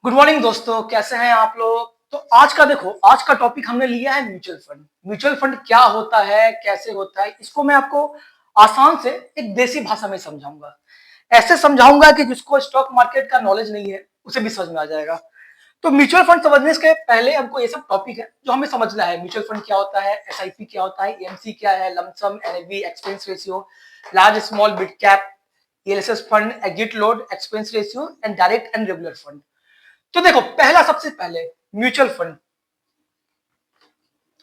Good morning दोस्तों, कैसे हैं आप लोग। तो आज का टॉपिक हमने लिया है म्यूचुअल फंड। म्यूचुअल फंड क्या होता है, कैसे होता है, इसको मैं आपको आसान से एक देसी भाषा में समझाऊंगा। ऐसे समझाऊंगा कि जिसको स्टॉक मार्केट का नॉलेज नहीं है उसे भी समझ में आ जाएगा। तो म्यूचुअल फंड समझने के पहले हमको ये सब टॉपिक है जो हमें समझना है। म्यूचुअल फंड क्या होता है, एसआईपी क्या होता है, एमसी क्या है, lump sum, NAV, expense ratio, large small mid cap, LSS fund, exit load, expense ratio and direct and regular fund. तो देखो, पहला सबसे पहले म्यूचुअल फंड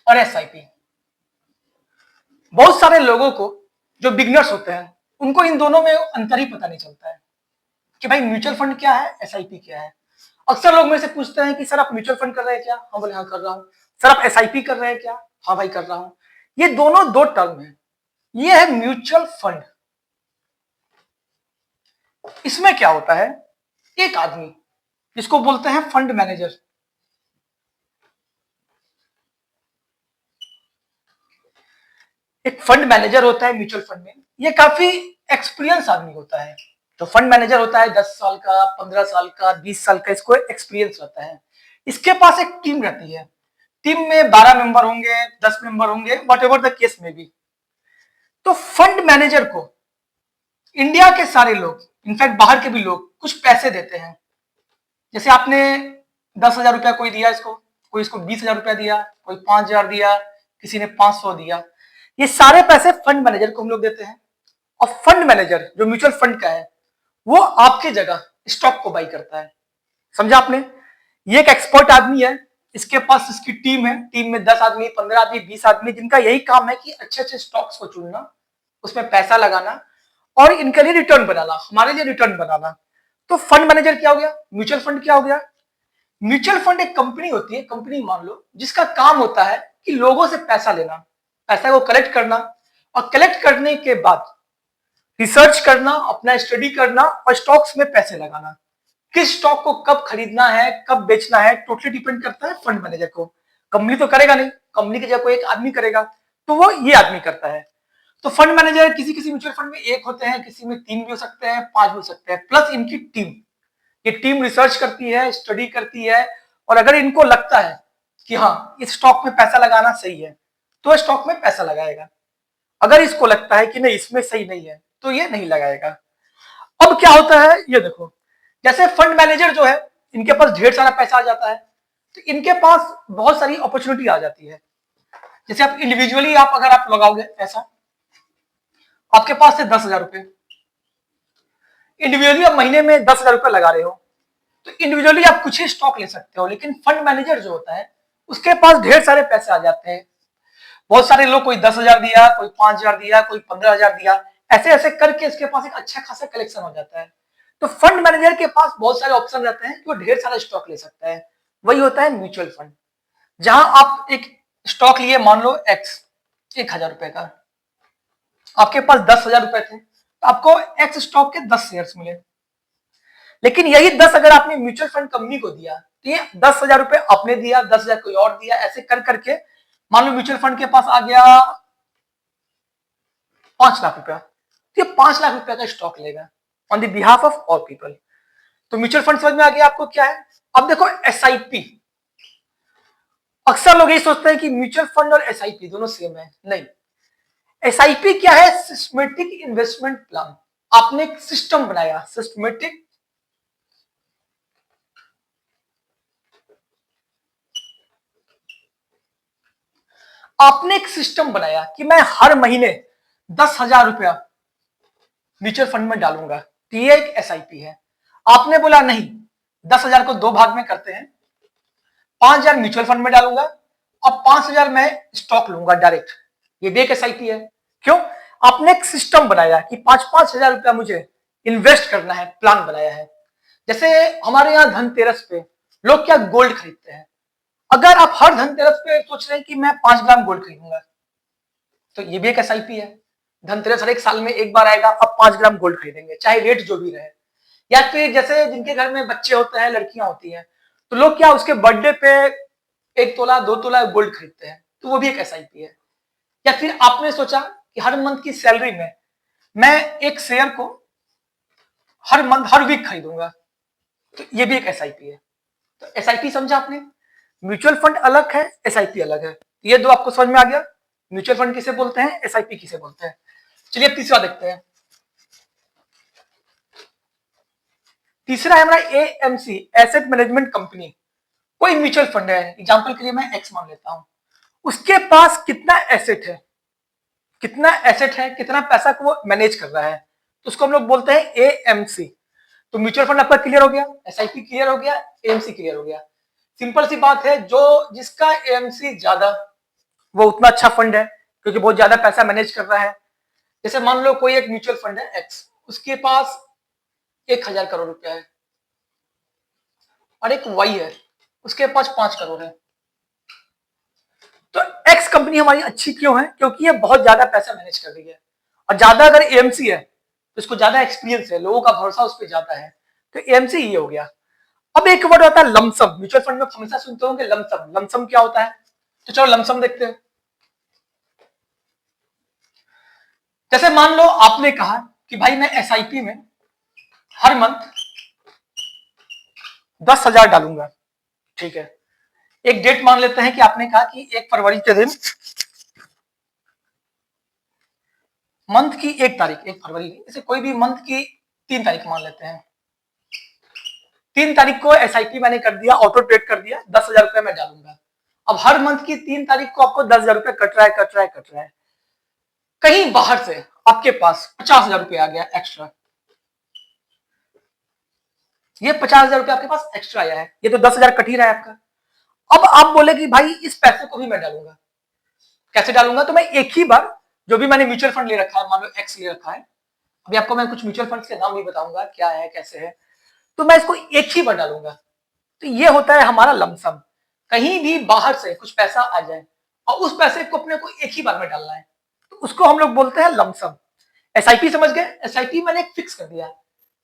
और एसआईपी। बहुत सारे लोगों को जो बिगनर्स होते हैं उनको इन दोनों में अंतर ही पता नहीं चलता है कि भाई म्यूचुअल फंड क्या है, एसआईपी क्या है। अक्सर लोग मेरे से पूछते हैं कि सर आप म्यूचुअल फंड कर रहे हैं क्या। हाँ बोले, हाँ कर रहा हूं। सर आप एसआईपी कर रहे हैं क्या। हाँ भाई कर रहा हूं। ये दोनों दो टर्म है। ये है म्यूचुअल फंड। इसमें क्या होता है, एक आदमी जिसको बोलते हैं फंड मैनेजर, एक फंड मैनेजर होता है म्यूचुअल फंड में। ये काफी एक्सपीरियंस आदमी होता है। जो फंड मैनेजर होता है 10 साल का, 15 साल का, 20 साल का, इसको एक्सपीरियंस रहता है। इसके पास एक टीम रहती है। टीम में 12 मेंबर होंगे, 10 मेंबर होंगे, वट एवर द केस में भी। तो फंड मैनेजर को इंडिया के सारे लोग, इनफैक्ट बाहर के भी लोग, कुछ पैसे देते हैं। जैसे आपने 10,000 रुपया कोई दिया इसको, कोई इसको 20,000 रुपया दिया, कोई 5,000 दिया, किसी ने 500 दिया। ये सारे पैसे फंड मैनेजर को हम लोग देते हैं। और फंड मैनेजर जो म्यूचुअल फंड का है वो आपके जगह स्टॉक को बाई करता है। समझा आपने। ये एक एक्सपर्ट आदमी है। इसके पास इसकी टीम है। टीम में 10 आदमी, 15 आदमी, 20 आदमी, जिनका यही काम है कि अच्छे अच्छे स्टॉक्स को चुनना, उसमें पैसा लगाना और इनके लिए रिटर्न बनाना, हमारे लिए रिटर्न बनाना। तो फंड मैनेजर क्या हो गया, म्यूचुअल फंड क्या हो गया। म्यूचुअल फंड एक कंपनी होती है, कंपनी मान लो, जिसका काम होता है कि लोगों से पैसा लेना, पैसा को कलेक्ट करना, और कलेक्ट करने के बाद रिसर्च करना, अपना स्टडी करना और स्टॉक्स में पैसे लगाना। किस स्टॉक को कब खरीदना है, कब बेचना है, टोटली डिपेंड करता है फंड मैनेजर को। कंपनी तो करेगा नहीं, कंपनी की जगह कोई एक आदमी करेगा, तो वो ये आदमी करता है। तो फंड मैनेजर किसी किसी म्यूचुअल फंड में एक होते हैं, किसी में 3 भी हो सकते हैं, 5 भी हो सकते हैं, प्लस इनकी टीम। ये टीम रिसर्च करती है, स्टडी करती है, और अगर इनको लगता है कि हाँ इस स्टॉक में पैसा लगाना सही है तो स्टॉक में पैसा लगाएगा। अगर इसको लगता है कि नहीं इसमें सही नहीं है तो ये नहीं लगाएगा। अब क्या होता है ये देखो, जैसे फंड मैनेजर जो है इनके पास ढेर सारा पैसा आ जाता है, तो इनके पास बहुत सारी अपॉर्चुनिटी आ जाती है। जैसे आप इंडिविजुअली अगर आप लगाओगे पैसा, आपके पास से 10,000 रुपए, इंडिविजुअली आप महीने में 10,000 रुपए लगा रहे हो, तो इंडिविजुअली आप कुछ ही स्टॉक ले सकते हो। लेकिन फंड मैनेजर जो होता है उसके पास ढेर सारे पैसे आ जाते हैं। बहुत सारे लोग, कोई 10,000 दिया, कोई 5,000 दिया, कोई 15,000 दिया, ऐसे ऐसे करके इसके पास एक अच्छा खासा कलेक्शन हो जाता है। तो फंड मैनेजर के पास बहुत सारे ऑप्शन रहते हैं कि वो ढेर सारा स्टॉक ले सकता है। वही होता है म्यूचुअल फंड। जहां आप एक स्टॉक लिए, मान लो एक्स, 1,000 रुपए का, आपके पास 10,000 रुपए थे, तो आपको एक्स स्टॉक के 10 शेयर मिले। लेकिन यही 10 अगर आपने म्यूचुअल फंड कंपनी को दिया, तो ये 10,000 रुपए आपने दिया, 10,000 कोई और दिया, ऐसे कर करके मान लो म्यूचुअल फंड के पास आ गया 5 लाख रुपया, तो ये 5 लाख रुपया का स्टॉक लेगा on the behalf of all people. तो म्यूचुअल फंड समझ में आ गया आपको क्या है। अब देखो एसआईपी। अक्सर लोग ये सोचते हैं कि म्यूचुअल फंड और एसआईपी दोनों सेम है। नहीं, एसआईपी क्या है, सिस्टमेटिक इन्वेस्टमेंट प्लान। आपने एक सिस्टम बनाया, सिस्टमेटिक आपने एक सिस्टम बनाया कि मैं हर महीने 10,000 रुपया म्यूचुअल फंड में डालूंगा, तो ये एक एसआईपी है। आपने बोला नहीं, 10,000 को 2 भाग में करते हैं, 5,000 म्यूचुअल फंड में डालूंगा और 5,000 मैं स्टॉक लूंगा डायरेक्ट। ये भी एक एसआईपी है। क्यों? आपने एक सिस्टम बनाया कि 5-5 हजार रुपया मुझे इन्वेस्ट करना है, प्लान बनाया है। जैसे हमारे यहाँ धनतेरस पे लोग क्या गोल्ड खरीदते हैं। अगर आप हर धनतेरस पे सोच रहे हैं कि मैं 5 ग्राम गोल्ड खरीदूंगा, तो ये भी एक एसआईपी है। धनतेरस हर एक साल में एक बार आएगा, आप 5 ग्राम गोल्ड खरीदेंगे, चाहे रेट जो भी रहे। या फिर जैसे जिनके घर में बच्चे होते हैं, लड़कियां होती हैं, तो लोग क्या उसके बर्थडे पे 1 तोला 2 तोला गोल्ड खरीदते हैं, तो वो भी एक एसआईपी है। या फिर आपने सोचा कि हर मंथ की सैलरी में मैं एक शेयर को हर मंथ, हर वीक खरीदूंगा, तो ये भी एक एसआईपी है। तो एसआईपी समझा आपने, म्यूचुअल फंड अलग है, एसआईपी अलग है। ये दो आपको समझ में आ गया, म्यूचुअल फंड किसे बोलते हैं, एसआईपी किसे बोलते हैं। चलिए अब तीसरा देखते हैं। तीसरा है हमारा एएमसी, एसेट मैनेजमेंट कंपनी। कोई म्यूचुअल फंड है, एग्जांपल के लिए मैं एक्स मान लेता हूं, उसके पास कितना एसेट है, कितना एसेट है, कितना पैसा को वो मैनेज कर रहा है, तो उसको हम लोग बोलते हैं एएमसी। तो म्यूचुअल फंड आपका क्लियर हो गया, एसआईपी क्लियर हो गया, एएमसी क्लियर हो गया। सिंपल सी बात है, जो जिसका एएमसी ज्यादा वो उतना अच्छा फंड है, क्योंकि बहुत ज्यादा पैसा मैनेज कर रहा है। जैसे मान लो कोई एक म्यूचुअल फंड है एक्स, उसके पास 1,000 करोड़ रुपया है, और एक वाई है, उसके पास 5 करोड़ है। तो एक्स कंपनी हमारी अच्छी क्यों है, क्योंकि ये बहुत ज्यादा पैसा मैनेज कर रही है, और ज्यादा अगर एएमसी है तो इसको ज्यादा एक्सपीरियंस है, लोगों का भरोसा उस पर ज्यादा है, तो एएमसी ये हो गया। अब एक वर्ड होता है लमसम, म्यूचुअल फंड में हमेशा सुनते होंगे लमसम। लमसम क्या होता है, तो चलो लमसम देखते हैं। जैसे मान लो आपने कहा कि भाई मैं एसआईपी में हर मंथ 10,000 डालूंगा, ठीक है। एक डेट मान लेते हैं कि आपने कहा कि 1 फरवरी के दिन, मंथ की 1 तारीख, 1 फरवरी, जैसे कोई भी मंथ की 3 तारीख मान लेते हैं, 3 तारीख को एसआईपी मैंने कर दिया, ऑटो ट्रेड कर दिया, 10,000 रुपए मैं डालूंगा। अब हर मंथ की 3 तारीख को आपको 10,000 रुपए कट रहा है, कट रहा है, कट रहा है। कहीं बाहर से आपके पास 50,000 रुपए आ गया एक्स्ट्रा, ये 50,000 रुपए आपके पास एक्स्ट्रा आया है, ये तो 10,000 कट ही रहा है आपका। अब आप बोले कि भाई इस पैसे को भी मैं डालूंगा, कैसे डालूंगा, तो मैं एक ही बार, जो भी मैंने म्यूचुअल फंड ले रखा है, मान लो एक्स ले रखा है, अभी आपको मैं कुछ म्यूचुअल फंड के नाम भी बताऊंगा क्या है कैसे है, तो मैं इसको एक ही बार डालूंगा। तो ये होता है हमारा लमसम। कहीं भी बाहर से कुछ पैसा आ जाए और उस पैसे को अपने को एक ही बार में डालना है, तो उसको हम लोग बोलते हैं लमसम। एसआईपी समझ गए, एसआईपी मैंने एक फिक्स कर दिया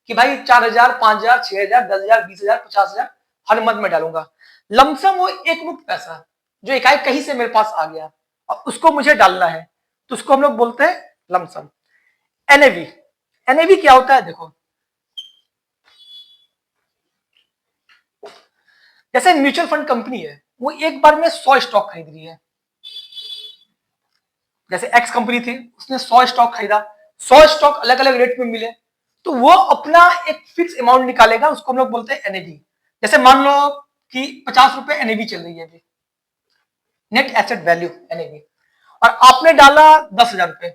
कि भाई 4,000, 5,000, 6,000, 10,000, 20,000, 50,000 हर मंथ में डालूंगा। लमसम वो एक मुक्त पैसा जो इकाई कहीं से मेरे पास आ गया और उसको मुझे डालना है, तो उसको हम लोग बोलते हैं लमसम। एनएवी, एनएवी क्या होता है, देखो जैसे म्यूचुअल फंड कंपनी है, वो एक बार में 100 स्टॉक खरीद रही है। जैसे एक्स कंपनी थी, उसने 100 स्टॉक खरीदा, 100 स्टॉक अलग अलग रेट में मिले, तो वो अपना एक फिक्स अमाउंट निकालेगा, उसको हम लोग बोलते हैं एनएवी। जैसे मान लो कि 50 रुपए एनएवी चल रही है अभी, नेट एसेट वैल्यू एनएवी, और आपने डाला 10,000 रुपए,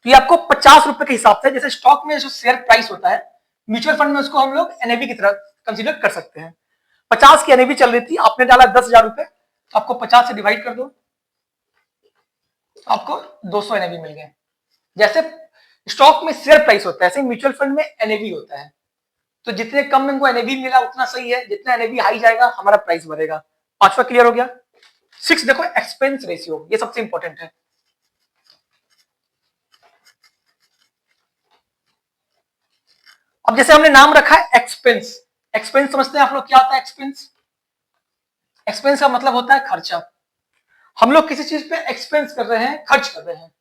तो ये आपको 50 रुपए के हिसाब से, जैसे स्टॉक में जो शेयर प्राइस होता है, म्यूचुअल फंड में उसको हम लोग एनएवी की तरह कंसीडर कर सकते हैं। 50 की एनएवी चल रही थी, आपने डाला 10,000 रुपए, तो आपको 50 से डिवाइड कर दो, आपको 200 एनएवी मिल गए। जैसे स्टॉक में शेयर प्राइस होता है, ऐसे म्यूचुअल फंड में एनएवी होता है। तो जितने कम में को एनएवी मिला उतना सही है, जितना एनएवी हाई जाएगा हमारा प्राइस बढ़ेगा। पांचवा क्लियर हो गया। 6 देखो एक्सपेंस रेशियो, ये सबसे इंपॉर्टेंट है। अब जैसे हमने नाम रखा है एक्सपेंस, एक्सपेंस समझते हैं आप लोग क्या होता है एक्सपेंस। एक्सपेंस का मतलब होता है खर्चा। हम लोग किसी चीज पे एक्सपेंस कर रहे हैं, खर्च कर रहे हैं।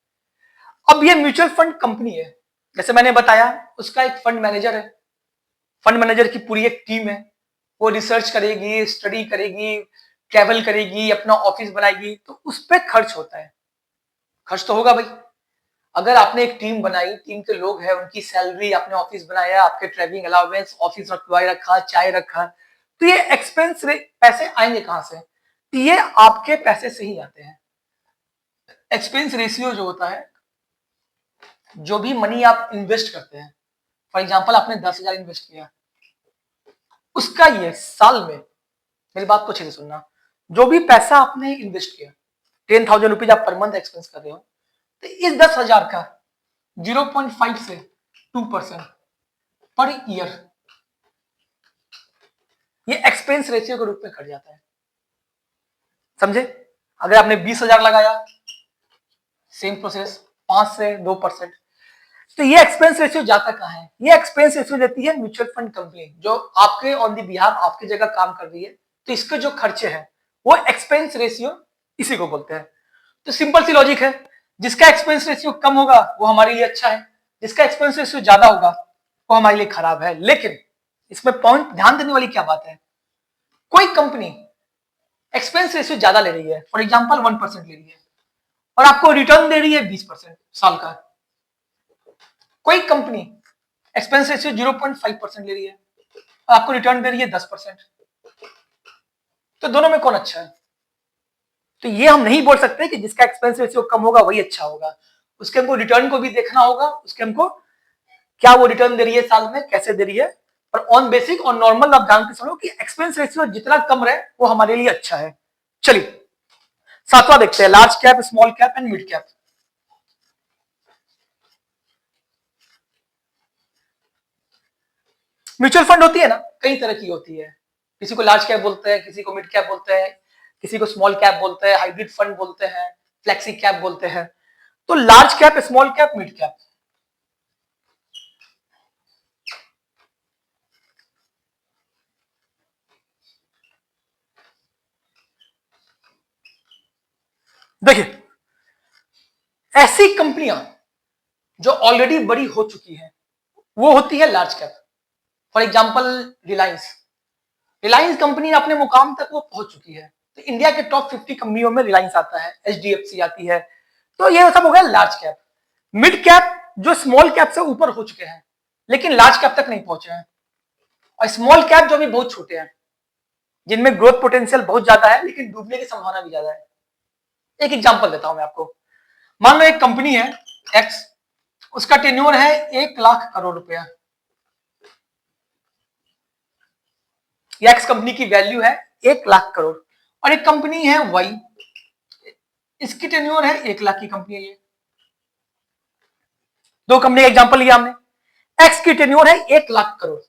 अब ये म्यूचुअल फंड कंपनी है, जैसे मैंने बताया, उसका एक फंड मैनेजर है, फंड मैनेजर की पूरी एक टीम है, वो रिसर्च करेगी, स्टडी करेगी, ट्रैवल करेगी, अपना ऑफिस बनाएगी, तो उस पर खर्च होता है। खर्च तो होगा भाई, अगर आपने एक टीम बनाई, टीम के लोग हैं, उनकी सैलरी, आपने ऑफिस बनाया, आपके ट्रैवलिंग अलाउंस, ऑफिस रखवाई रखा, चाय रखा, तो ये एक्सपेंस पैसे आएंगे कहां से, तो ये आपके पैसे से ही आते हैं। एक्सपेंस रेशियो जो होता है, जो भी मनी आप इन्वेस्ट करते हैं, फॉर एग्जाम्पल आपने 10,000 इन्वेस्ट किया, उसका ये साल में, मेरी बात को अच्छे से सुनना, जो भी पैसा आपने इन्वेस्ट किया, 10,000 रुपीज आप पर मंथ एक्सपेंस कर रहे हो, तो इस 10,000 का 0.5 से 2% पर ईयर ये एक्सपेंस रेशियो के रूप में कट जाता है। समझे, अगर आपने 20,000 लगाया, सेम प्रोसेस 5 से 2%, तो ये एक्सपेंस रेशियो जाता कहां है, ये एक्सपेंस रेशियो देती है म्यूचुअल फंड कंपनी, जो आपके ऑन दी बिहाफ आपकी जगह काम कर रही है, तो इसके जो खर्चे हैं वो एक्सपेंस रेशियो इसी को बोलते हैं। तो सिंपल सी लॉजिक है, जिसका एक्सपेंस रेशियो कम होगा वो हमारे लिए अच्छा है, जिसका एक्सपेंस रेशियो ज्यादा होगा वो हमारे लिए खराब है। लेकिन इसमें पॉइंट ध्यान देने वाली क्या बात है, कोई कंपनी एक्सपेंस रेशियो ज्यादा ले रही है, फॉर एग्जांपल 1% ले रही है और आपको रिटर्न दे रही है 20% साल का, कोई कंपनी एक्सपेंस रेशियो 0.5% ले रही है और आपको रिटर्न दे रही है 10%, तो दोनों में कौन अच्छा है? तो ये हम नहीं बोल सकते कि जिसका एक्सपेंस रेशियो कम होगा वही अच्छा होगा, उसके हमको रिटर्न को भी देखना होगा, उसके हमको क्या वो रिटर्न दे रही है साल में, कैसे दे रही है, और ऑन बेसिक और नॉर्मल आप जान के सुनो कि एक्सपेंस रेशियो जितना कम रहे वो हमारे लिए अच्छा है। चलिए सातवां देखते हैं, large cap, small cap and mid cap. Mutual fund होती है ना, कई तरह की होती है, किसी को लार्ज कैप बोलते हैं, किसी को मिड कैप बोलते हैं, किसी को स्मॉल कैप बोलते हैं, हाइब्रिड फंड बोलते हैं, फ्लेक्सी कैप बोलते हैं। तो large cap, small cap, mid cap, देखिए ऐसी कंपनियां जो ऑलरेडी बड़ी हो चुकी हैं वो होती है large cap. For example Reliance, Reliance company अपने मुकाम तक वो पहुंच चुकी है, तो इंडिया के टॉप 50 कंपनियों में रिलायंस आता है, एचडीएफसी आती है, तो ये सब हो गया लार्ज कैप। मिड कैप जो स्मॉल कैप से ऊपर हो चुके हैं लेकिन लार्ज कैप तक नहीं पहुंचे हैं, और स्मॉल कैप जो भी बहुत छोटे हैं जिनमें ग्रोथ पोटेंशियल बहुत ज्यादा है लेकिन डूबने की संभावना भी ज्यादा है। एक एग्जांपल देता हूं मैं आपको, मान लो एक कंपनी है एक्स, उसका टेन्योर है 1 लाख करोड़ रुपया, एक्स कंपनी की वैल्यू है 1 लाख करोड़, और एक कंपनी है वाई, इसकी टेन्योर है 1 लाख की कंपनी है ये, दो कंपनी का एग्जांपल लिया हमने। एक्स की टेन्योर है 1 लाख करोड़,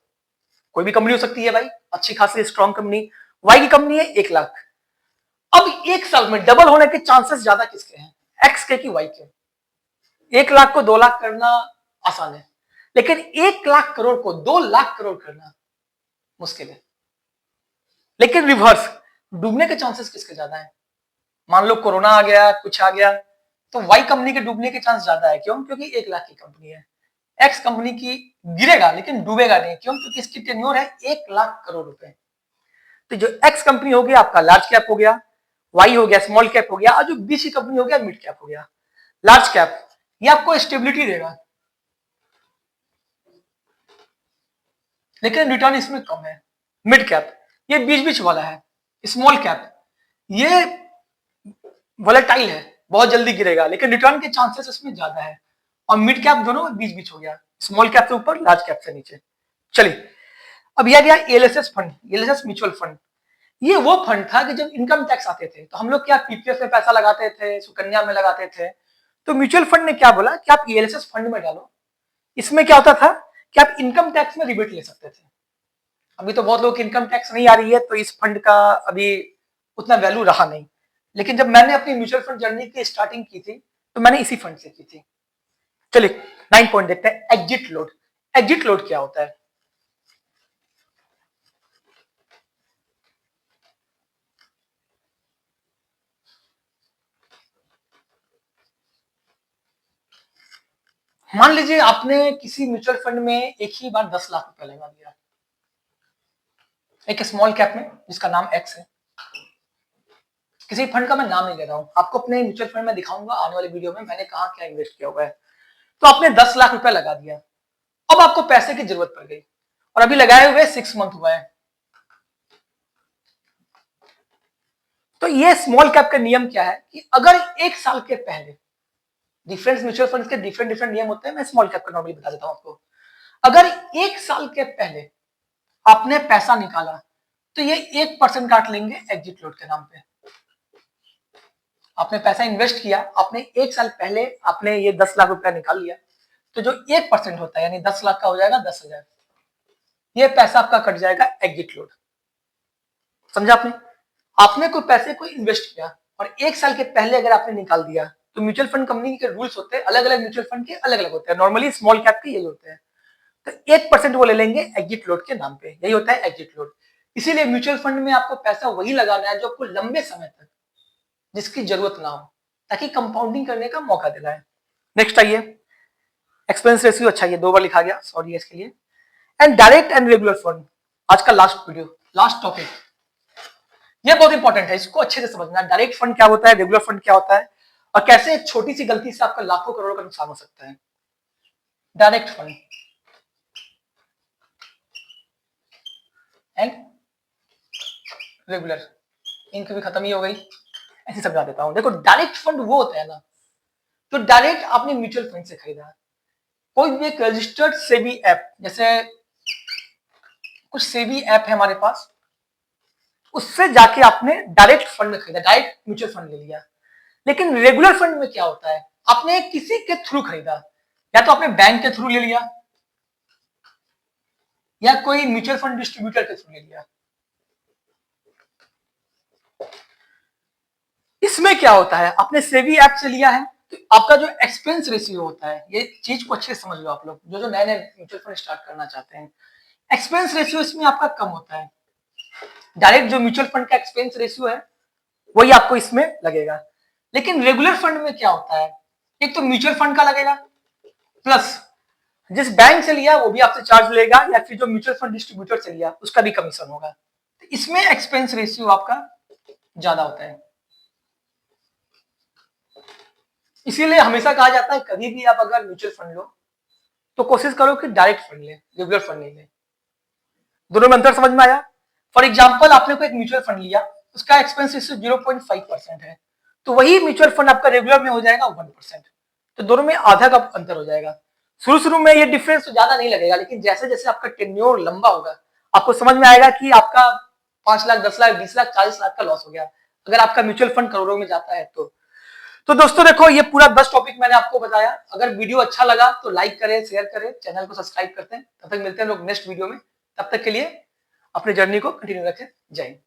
कोई भी कंपनी हो सकती है भाई, अच्छी खासी स्ट्रॉन्ग कंपनी। वाई की कंपनी है 1 लाख। अब एक साल में डबल होने के चांसेस ज्यादा किसके हैं, एक्स के कि वाई के? 1 लाख को 2 लाख करना आसान है, लेकिन 1 लाख करोड़ को 2 लाख करोड़ करना मुश्किल है। लेकिन रिवर्स डूबने के चांसेस किसके ज्यादा है? मान लो कोरोना आ गया, कुछ आ गया, तो वाई कंपनी के डूबने के चांस ज्यादा है, क्यों? क्योंकि 1 लाख की कंपनी है। एक्स कंपनी की गिरेगा लेकिन डूबेगा नहीं, क्यों? क्योंकि इसकी टेन्योर है 1 लाख करोड़ रुपए। तो जो एक्स कंपनी हो गया आपका लार्ज कैप हो गया, वाई हो गया स्मॉल कैप हो गया, और जो बीच की कंपनी हो गया मिड कैप हो गया। लार्ज कैप ये आपको स्टेबिलिटी देगा लेकिन रिटर्न इसमें कम है। मिड कैप ये बीच बीच वाला है। स्मॉल कैप ये वोलेटाइल है, बहुत जल्दी गिरेगा लेकिन रिटर्न के चांसेस इसमें ज्यादा है। और मिड कैप दोनों बीच बीच हो गया, स्मॉल कैप से ऊपर, लार्ज कैप से नीचे। चलिए अब यह गया LSS fund, LSS mutual fund. ये वो फंड था कि जब इनकम टैक्स आते थे तो हम लोग क्या पीपीएफ में पैसा लगाते थे, सुकन्या में लगाते थे, तो म्यूचुअल फंड ने क्या बोला कि आप एलएसएस फंड में डालो। इसमें क्या होता था कि आप इनकम टैक्स में रिबेट ले सकते थे। अभी तो बहुत लोग की इनकम टैक्स नहीं आ रही है तो इस फंड का अभी उतना वैल्यू रहा नहीं, लेकिन जब मैंने अपनी म्यूचुअल फंड जर्नी की स्टार्टिंग की थी तो मैंने इसी फंड से की थी। चलिए 9 पॉइंट देखते हैं, एग्जिट लोड। एग्जिट लोड क्या होता है? मान लीजिए आपने किसी म्यूचुअल फंड में एक ही बार 10 लाख रुपए लगा दिया, एक स्मॉल कैप में जिसका नाम एक्स है। किसी फंड का मैं नाम नहीं ले रहा हूं, आपको अपने म्यूचुअल फंड में दिखाऊंगा आने वाले वीडियो में मैंने कहा क्या इन्वेस्ट किया हुआ है। तो आपने 10 लाख रुपए लगा दिया, अब आपको पैसे की जरूरत पड़ गई और अभी लगाए हुए 6 मंथ हुआ है। तो ये स्मॉल कैप का नियम क्या है कि अगर एक साल के पहले, डिफरेंट म्यूचुअल फंड्स के डिफरेंट डिफरेंट नियम होते हैं, मैं स्मॉल कैप का नॉर्मली बता देता हूं आपको। अगर एक साल के पहले आपने पैसा निकाला तो ये 1% काट लेंगे एग्जिट लोड के नाम पे। आपने पैसा इन्वेस्ट किया, आपने एक साल पहले आपने ये 10 लाख रुपया निकाल लिया, तो जो 1% होता है यानी 10 लाख का हो जाएगा 10,000, ये पैसा आपका कट जाएगा एग्जिट लोड। समझा आपने? आपने कोई पैसे को इन्वेस्ट किया और एक साल के पहले अगर आपने निकाल दिया, तो म्यूचुअल फंड कंपनी के रूल्स होते हैं, अलग अलग म्यूचुअल फंड के अलग अलग होते हैं, नॉर्मली स्मॉल कैप के यही होते हैं। तो 1% वो ले लेंगे एग्जिट लोड के नाम पे, यही होता है एग्जिट लोड। इसीलिए म्यूचुअल फंड में आपको पैसा वही लगाना है जो आपको लंबे समय तक जिसकी जरूरत ना हो, ताकि कंपाउंडिंग करने का मौका दिलाए। नेक्स्ट आइए, एक्सपेंस रेशियो। अच्छा ये 2 बार लिखा गया, सॉरी इसके लिए। And direct and regular fund, आज का लास्ट वीडियो, लास्ट टॉपिक, ये बहुत इंपॉर्टेंट है, इसको अच्छे से समझना। डायरेक्ट फंड क्या होता है, रेगुलर फंड क्या होता है, और कैसे एक छोटी सी गलती से आपका लाखों करोड़ों का नुकसान हो सकता है। डायरेक्ट फंड एंड रेगुलर, इनकी भी खत्म ही हो गई, ऐसे समझा देता हूं। देखो डायरेक्ट फंड वो होता है ना, तो डायरेक्ट आपने म्यूचुअल फंड से खरीदा, कोई भी एक रजिस्टर्ड सेबी ऐप, जैसे कुछ सेबी ऐप है हमारे पास, उससे जाके आपने डायरेक्ट फंड में खरीदा, डायरेक्ट म्यूचुअल फंड ले लिया। लेकिन रेगुलर फंड में क्या होता है, आपने किसी के थ्रू खरीदा, या तो आपने बैंक के थ्रू ले लिया, या कोई म्यूचुअल फंड डिस्ट्रीब्यूटर के थ्रू ले लिया। इसमें क्या होता है, आपने सेबी ऐप से लिया है, तो आपका जो एक्सपेंस रेशियो होता है, ये चीज को अच्छे से समझ लो आप लोग जो नए नए म्यूचुअल फंड स्टार्ट करना चाहते हैं। एक्सपेंस रेशियो इसमें आपका कम होता है। डायरेक्ट जो म्यूचुअल फंड का एक्सपेंस रेशियो है वही आपको इसमें लगेगा। लेकिन रेगुलर फंड में क्या होता है, एक तो म्यूचुअल फंड का लगेगा, प्लस जिस बैंक से लिया वो भी आपसे चार्ज लेगा, या फिर जो म्यूचुअल फंड डिस्ट्रीब्यूटर से लिया उसका भी कमीशन होगा। तो इसमें एक्सपेंस रेशियो आपका ज्यादा होता है। इसीलिए हमेशा कहा जाता है कभी भी आप अगर म्यूचुअल फंड लो तो कोशिश करो कि डायरेक्ट फंड ले, रेगुलर फंड नहीं ले। दोनों में अंतर समझ में आया? फॉर एग्जाम्पल आपने कोई एक म्यूचुअल फंड लिया, उसका एक्सपेंस रेशियो 0.5% है, तो वही म्यूचुअल फंड आपका रेगुलर में हो जाएगा 1%। तो दोनों में आधा का अंतर हो जाएगा। शुरू शुरू में ये डिफरेंस तो ज्यादा नहीं लगेगा, लेकिन जैसे जैसे आपका टेन्योर लंबा होगा आपको समझ में आएगा कि आपका 5 लाख, 10 लाख, 20 लाख, 40 लाख का लॉस हो गया अगर आपका म्यूचुअल फंड करोड़ों में जाता है तो दोस्तों देखो, ये पूरा 10 टॉपिक मैंने आपको बताया। अगर वीडियो अच्छा लगा तो लाइक करें, शेयर करें, चैनल को सब्सक्राइब करते हैं। तब तक मिलते हैं लोग नेक्स्ट वीडियो में, तब तक के लिए अपने जर्नी को कंटिन्यू रखें। जय हिंद।